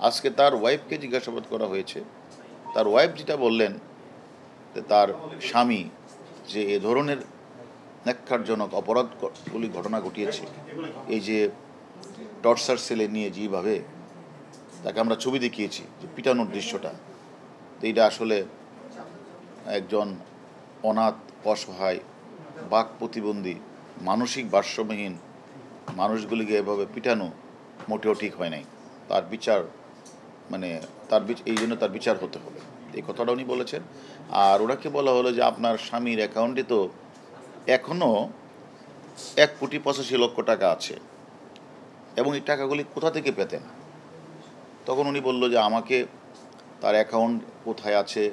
আজকে তার ওয়াইফকে জিজ্ঞাসাবাদ করা হয়েছে। তার ওয়াইফ যেটা বললেন যে তার স্বামী যে এ ধরনের ন্যাক্কারজনক অপরাধগুলি ঘটনা ঘটিয়েছে, এই যে টর্চার সেলে নিয়ে যেভাবে তাকে আমরা ছবি দেখিয়েছি, যে পিটানোর দৃশ্যটা, তো এটা আসলে একজন অনাথ, অসহায়, বাক প্রতিবন্ধী, মানসিক ভারসাম্যহীন মানুষগুলিকে এভাবে পিটানো মোটেও ঠিক হয় নাই। তার বিচার মানে এই জন্য তার বিচার হতে হবে, এই কথাটা উনি বলেছেন। আর ওনাকে বলা হলো যে আপনার স্বামীর অ্যাকাউন্টে তো এখনও 1,85,00,000 টাকা আছে, এবং এই টাকাগুলি কোথা থেকে পেতেন? তখন উনি বলল যে আমাকে তার অ্যাকাউন্ট কোথায় আছে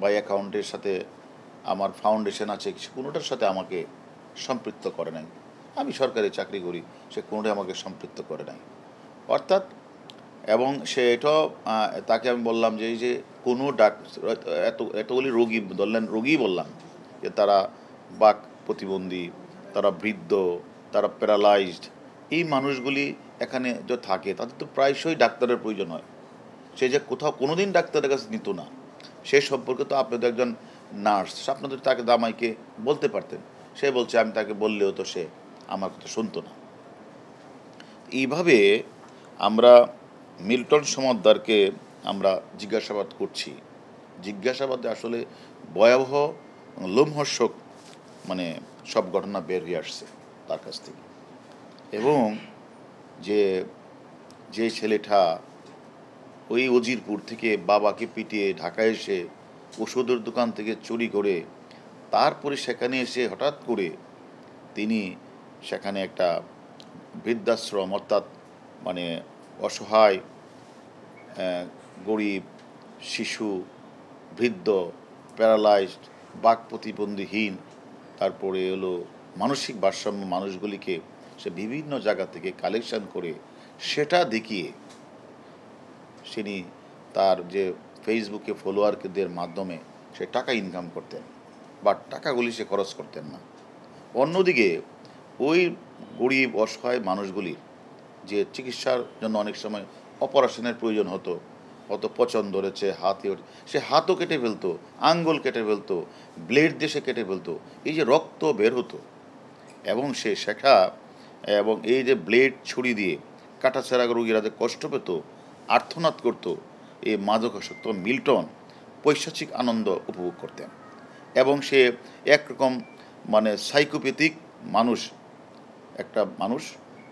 বা অ্যাকাউন্টের সাথে আমার ফাউন্ডেশন আছে, কোনোটার সাথে আমাকে সম্পৃক্ত করে নাই। আমি সরকারি চাকরি করি, সে কোনোটাই আমাকে সম্পৃক্ত করে নাই। অর্থাৎ, এবং সে এটাও তাকে আমি বললাম যে এই যে কোনো এতগুলি রোগী ধরলেন, রোগী বললাম যে তারা বাক প্রতিবন্ধী, তারা বৃদ্ধ, তারা প্যারালাইজড, এই মানুষগুলি এখানে যে থাকে তাদের তো প্রায়শই ডাক্তারের প্রয়োজন হয়। সে যে কোথাও কোনো দিন ডাক্তারের কাছে নিত না, সে সম্পর্কে তো আপনি তো একজন নার্স, আপনাদের তাকে দামাইকে বলতে পারতেন। সে বলছে আমি তাকে বললেও তো সে আমার কথা শুনতো না। এইভাবে আমরা মিল্টন সমাদ্দারকে আমরা জিজ্ঞাসাবাদ করছি। জিজ্ঞাসাবাদে আসলে ভয়াবহ লোমহর্ষক সব ঘটনা বের হয়ে আসছে তার কাছ থেকে। এবং যে ছেলেটা ওই উজিরপুর থেকে বাবাকে পিটিয়ে ঢাকায় এসে ওষুধের দোকান থেকে চুরি করে, তারপরে সেখানে এসে হঠাৎ করে তিনি সেখানে একটা বৃদ্ধাশ্রম, অর্থাৎ অসহায়, গরিব, শিশু, বৃদ্ধ, প্যারালাইজড, বাক প্রতিবন্ধীহীন, তারপরে হলো মানসিক ভারসাম্য মানুষগুলিকে সে বিভিন্ন জায়গা থেকে কালেকশন করে সেটা দেখিয়ে তিনি তার যে ফেসবুকে ফলোয়ারদের মাধ্যমে সে টাকা ইনকাম করতেন, বাট টাকাগুলি সে খরচ করতেন না। অন্যদিকে ওই গরিব অসহায় মানুষগুলির যে চিকিৎসার জন্য অনেক সময় অপারেশনের প্রয়োজন হতো, হয়তো পচন ধরেছে, সে হাতও কেটে ফেলতো, আঙ্গুল কেটে ফেলতো, ব্লেড দিয়ে সে কেটে ফেলতো, এই যে রক্ত বের হতো, এবং সে শেখা, এবং এই যে ব্লেড ছুরি দিয়ে কাটাছেঁড়া রোগীরা যে কষ্ট পেত, আর্তনাদ করত, এই মাদকাসক্ত মিল্টন পৈশাচিক আনন্দ উপভোগ করতেন। এবং সে একরকম সাইকোপ্যাথিক একটা মানুষ,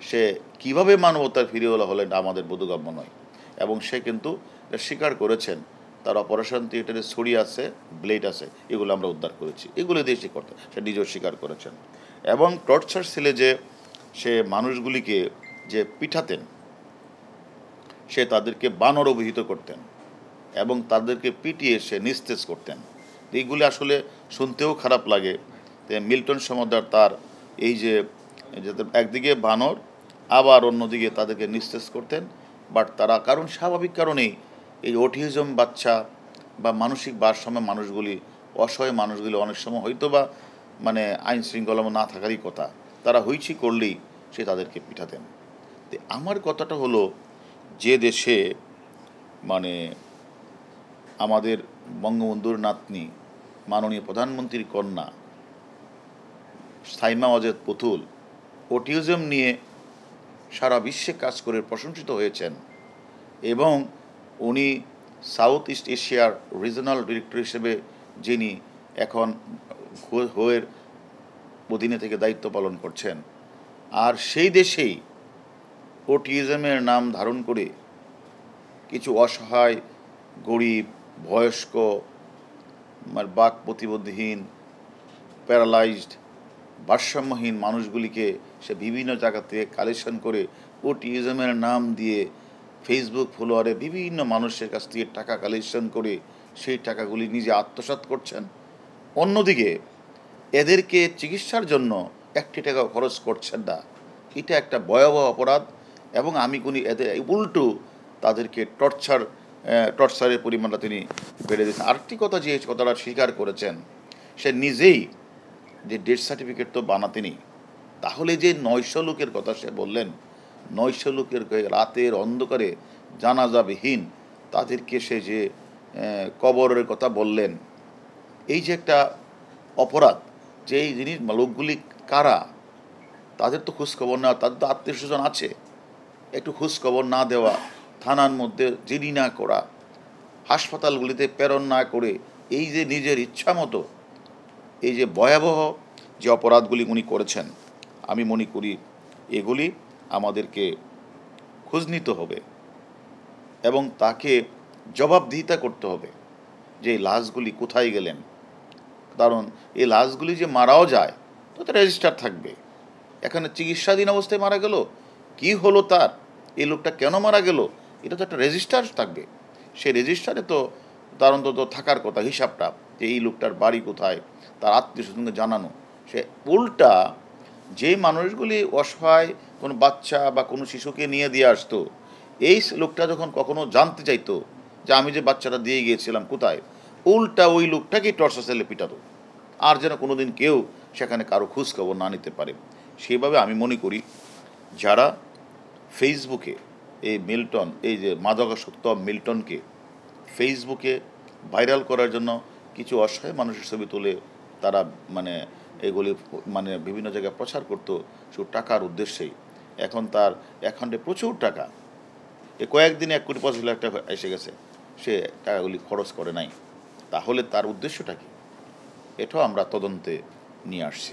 সে কিভাবে মানবতার ফিরিওয়ালা হলেন আমাদের বোধগম্য নয়। এবং সে কিন্তু স্বীকার করেছেন তার অপারেশন থিয়েটারে ছুরি আছে, ব্লেড আছে, এগুলো আমরা উদ্ধার করেছি, এগুলো দিয়ে সে করতে, সে নিজেও স্বীকার করেছেন। এবং টর্চার সেলে যে সে মানুষগুলিকে যে পিঠাতেন, সে তাদেরকে বানর অভিহিত করতেন এবং তাদেরকে পিটিয়ে সে নিস্তেজ করতেন। এইগুলি আসলে শুনতেও খারাপ লাগে। মিল্টন সমাদ্দার তার এই যে একদিকে বানর, আবার অন্যদিকে তাদেরকে নিস্তেজ করতেন, বাট তারা স্বাভাবিক কারণেই এই অটিজম বাচ্চা বা মানসিক ভারসাম্য মানুষগুলি, অসহায় মানুষগুলি অনেক সময় হয়তো বা আইন শৃঙ্খলা না থাকারই কথা, তারা হইচি করলেই সে তাদেরকে পিঠাতেন। তো আমার কথাটা হলো, যে দেশে আমাদের বঙ্গবন্ধুর নাতনি মাননীয় প্রধানমন্ত্রীর কন্যা সাইমা ওয়াজেদ পুতুল অটিজম নিয়ে সারা বিশ্বে কাজ করে প্রশংসিত হয়েছেন, এবং উনি সাউথ ইস্ট এশিয়ার রিজনাল ডিরেক্টর হিসেবে যিনি এখন হোয়ের অধীনে থেকে দায়িত্ব পালন করছেন, আর সেই দেশেই অটিজমের নাম ধারণ করে কিছু অসহায়, গরিব, বয়স্ক, বাক প্রতিবন্ধীহীন, প্যারালাইজড, ভারসাম্যহীন মানুষগুলিকে সে বিভিন্ন জায়গা থেকে কালেকশন করে অটিজমের নাম দিয়ে ফেসবুক ফলোয়ারে বিভিন্ন মানুষের কাছ থেকে টাকা কালেকশন করে সেই টাকাগুলি নিজে আত্মসাৎ করছেন। অন্যদিকে এদেরকে চিকিৎসার জন্য একটি টাকাও খরচ করছেন না। এটা একটা ভয়াবহ অপরাধ, এবং আমি এদের উল্টো তাদেরকে টর্চারের পরিমাণটা তিনি বেড়ে দিয়েছেন। আরেকটি কথা, যে কথাটা স্বীকার করেছেন, সে নিজেই যে ডেথ সার্টিফিকেট তো বানাতেনি, তাহলে যে 900 লোকের কথা সে বললেন, 900 লোকের রাতের অন্ধকারে জানাজাবিহীন তাদেরকে সে যে কবরের কথা বললেন, এই যে একটা অপরাধ, যে এই জিনিস লোকগুলি কারা, তাদের তো খোঁজখবর নেওয়া, তাদের তো আত্মীয় স্বজন আছে, একটু খোঁজখবর না দেওয়া, থানার মধ্যে জিডি না করা, হাসপাতালগুলিতে প্রেরণ না করে, এই যে নিজের ইচ্ছা মতো এই যে ভয়াবহ যে অপরাধগুলি উনি করেছেন, আমি মনে করি এগুলি আমাদেরকে খোঁজ নিতে হবে এবং তাকে জবাবদিহিতা করতে হবে যে এই লাশগুলি কোথায় গেলেন। কারণ এই লাশগুলি যে মারাও যায় তো তার রেজিস্টার থাকবে, এখানে চিকিৎসাধীন অবস্থায় মারা গেল, কি হলো তার, এই লোকটা কেন মারা গেল, এটা তো একটা রেজিস্টার থাকবে। সেই রেজিস্টারে তো তার অন্তত থাকার কথা হিসাবটা, যে এই লোকটার বাড়ি কোথায়, তার আত্মীয় স্বজনকে জানানো। সে উল্টা যে মানুষগুলি অসহায় কোনো বাচ্চা বা কোনো শিশুকে নিয়ে দিয়ে আসতো, এই লোকটা যখন কখনো জানতে চাইতো যে আমি যে বাচ্চাটা দিয়ে গিয়েছিলাম কোথায়, উল্টা ওই লোকটাকেই টর্চার সেলে পিটাতো, আর যেন কোনো দিন কেউ সেখানে কারো খোঁজখবর না নিতে পারে। সেভাবে আমি মনে করি যারা ফেসবুকে এই মিল্টন, এই যে মাদকাসক্ত মিল্টনকে ফেসবুকে ভাইরাল করার জন্য কিছু অসহায় মানুষের ছবি তুলে তারা মানে এগুলি মানে বিভিন্ন জায়গায় প্রচার করতো শুধু টাকার উদ্দেশ্যেই, এখন তার অ্যাকাউন্টে প্রচুর টাকা, এ কয়েকদিনে 1,50,00,000 টাকা এসে গেছে, সে টাকাগুলি খরচ করে নাই। তাহলে তার উদ্দেশ্যটা কি, এটাও আমরা তদন্তে নিয়ে আসছি।